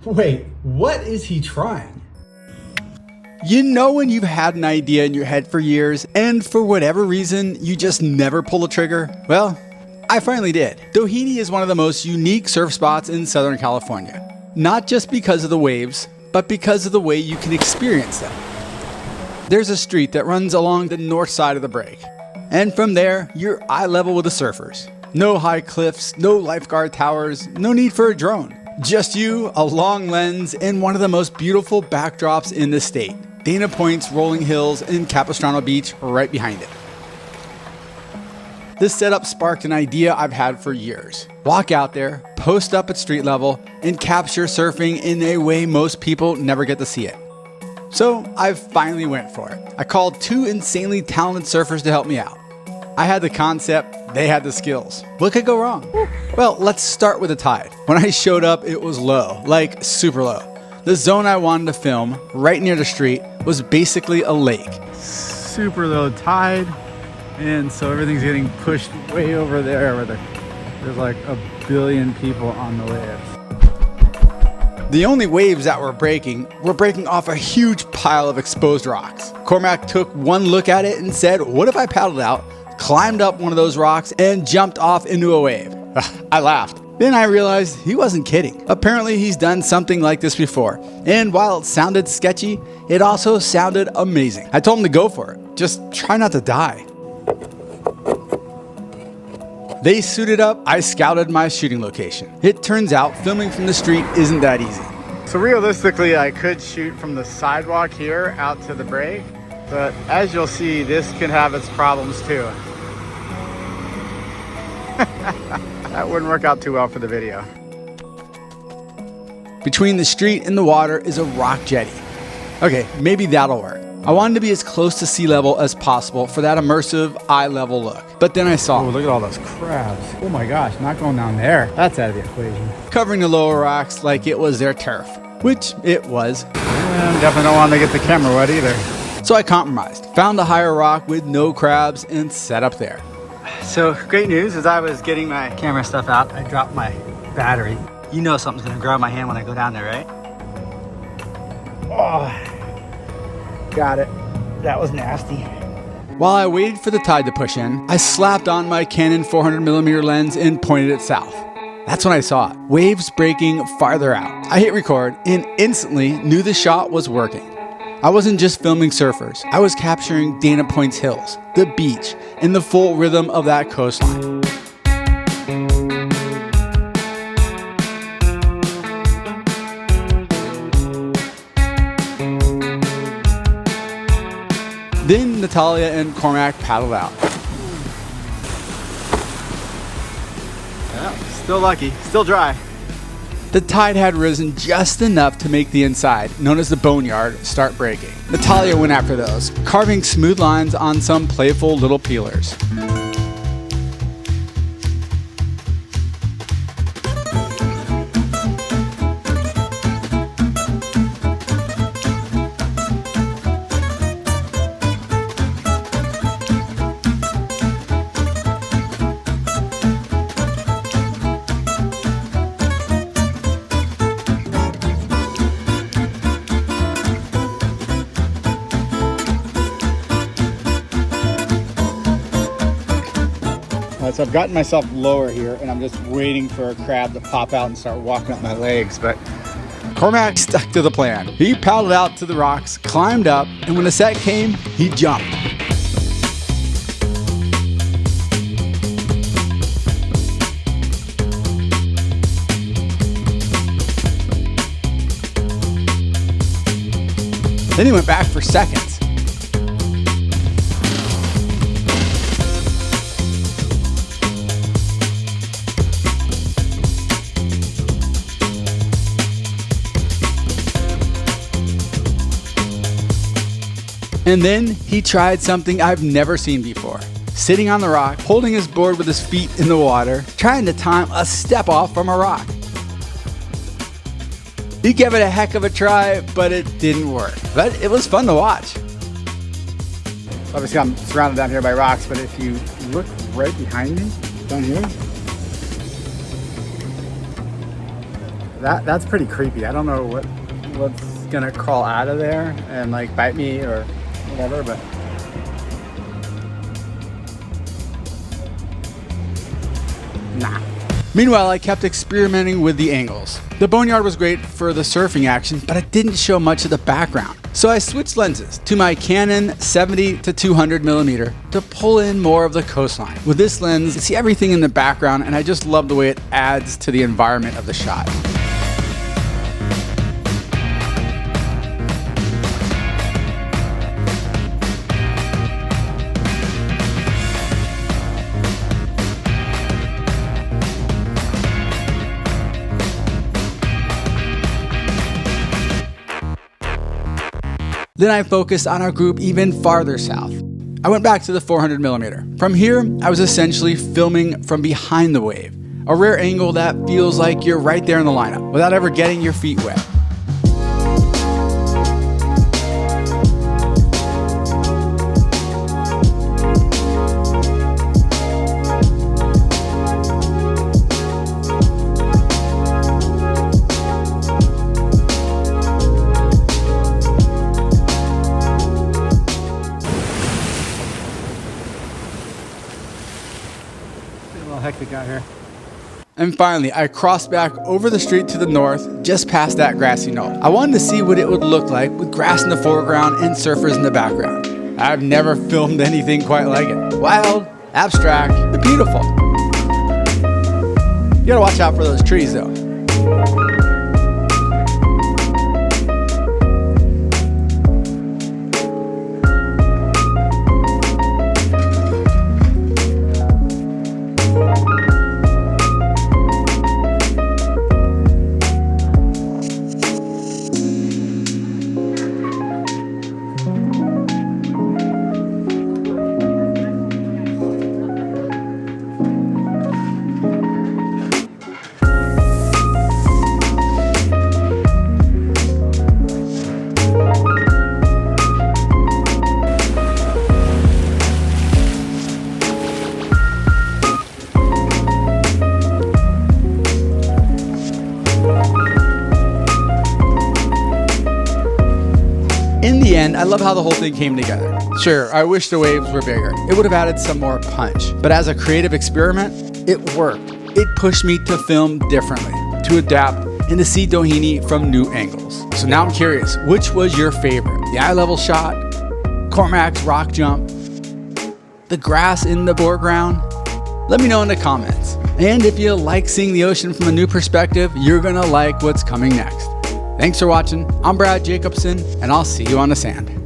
Wait, what is he trying? You know when you've had an idea in your head for years and for whatever reason you just never pull the trigger? Well, I finally did. Doheny is one of the most unique surf spots in Southern California. Not just because of the waves, but because of the way you can experience them. There's a street that runs along the north side of the break. And from there, you're eye level with the surfers. No high cliffs, no lifeguard towers, no need for a drone. Just you, a long lens, and one of the most beautiful backdrops in the state. Dana Point's rolling hills and Capistrano Beach right behind it. This setup sparked an idea I've had for years. Walk out there, post up at street level, and capture surfing in a way most people never get to see it. So I finally went for it. I called two insanely talented surfers to help me out. I had the concept, they had the skills. What could go wrong? Well, let's start with the tide. When I showed up, it was low, like super low. The zone I wanted to film, right near the street, was basically a lake. Super low tide, and so everything's getting pushed way over there where there's like a billion people on the waves. The only waves that were breaking off a huge pile of exposed rocks. Cormac took one look at it and said, what if I paddled out, climbed up one of those rocks, and jumped off into a wave? I laughed. Then I realized he wasn't kidding. Apparently he's done something like this before. And while it sounded sketchy, it also sounded amazing. I told him to go for it. Just try not to die. They suited up, I scouted my shooting location. It turns out filming from the street isn't that easy. So realistically, I could shoot from the sidewalk here out to the break, but as you'll see, this can have its problems too. That wouldn't work out too well for the video. Between the street and the water is a rock jetty. Okay, maybe that'll work. I wanted to be as close to sea level as possible for that immersive eye level look. But then I saw, oh, look at all those crabs. Oh my gosh, not going down there. That's out of the equation. Covering the lower rocks like it was their turf, which it was. Definitely don't want to get the camera wet either. So I compromised, found a higher rock with no crabs, and set up there. So great news, as I was getting my camera stuff out, I dropped my battery. You know something's gonna grab my hand when I go down there, right? Oh. Got it. That was nasty. While I waited for the tide to push in, I slapped on my Canon 400mm lens and pointed it south. That's when I saw it. Waves breaking farther out. I hit record and instantly knew the shot was working. I wasn't just filming surfers. I was capturing Dana Point's hills, the beach, and the full rhythm of that coastline. Then Natalia and Cormac paddled out. Yeah, still lucky, still dry. The tide had risen just enough to make the inside, known as the boneyard, start breaking. Natalia went after those, carving smooth lines on some playful little peelers. So I've gotten myself lower here and I'm just waiting for a crab to pop out and start walking up my legs, but Cormac stuck to the plan. He paddled out to the rocks, climbed up, and when the set came, he jumped. Then he went back for seconds. And then he tried something I've never seen before. Sitting on the rock, holding his board with his feet in the water, trying to time a step off from a rock. He gave it a heck of a try, but it didn't work. But it was fun to watch. obviously I'm surrounded down here by rocks, but if you look right behind me, down here, That's pretty creepy. I don't know what's gonna crawl out of there and like bite me or whatever, but nah. Meanwhile, I kept experimenting with the angles. The boneyard was great for the surfing action, but it didn't show much of the background. So I switched lenses to my Canon 70 to 200mm to pull in more of the coastline. With this lens, you see everything in the background, and I just love the way it adds to the environment of the shot. Then I focused on our group even farther south. I went back to the 400mm. From here, I was essentially filming from behind the wave, a rare angle that feels like you're right there in the lineup without ever getting your feet wet. Hectic out here. And finally, I crossed back over the street to the north, just past that grassy knoll. I wanted to see what it would look like with grass in the foreground and surfers in the background. I've never filmed anything quite like it. Wild, abstract, but beautiful. You gotta watch out for those trees though. In the end, I love how the whole thing came together. Sure, I wish the waves were bigger. It would have added some more punch. But as a creative experiment, it worked. It pushed me to film differently, to adapt, and to see Doheny from new angles. So now I'm curious, which was your favorite? The eye level shot? Cormac's rock jump? The grass in the foreground? Let me know in the comments. And if you like seeing the ocean from a new perspective, you're gonna like what's coming next. Thanks for watching. I'm Jacobson, and I'll see you on the sand.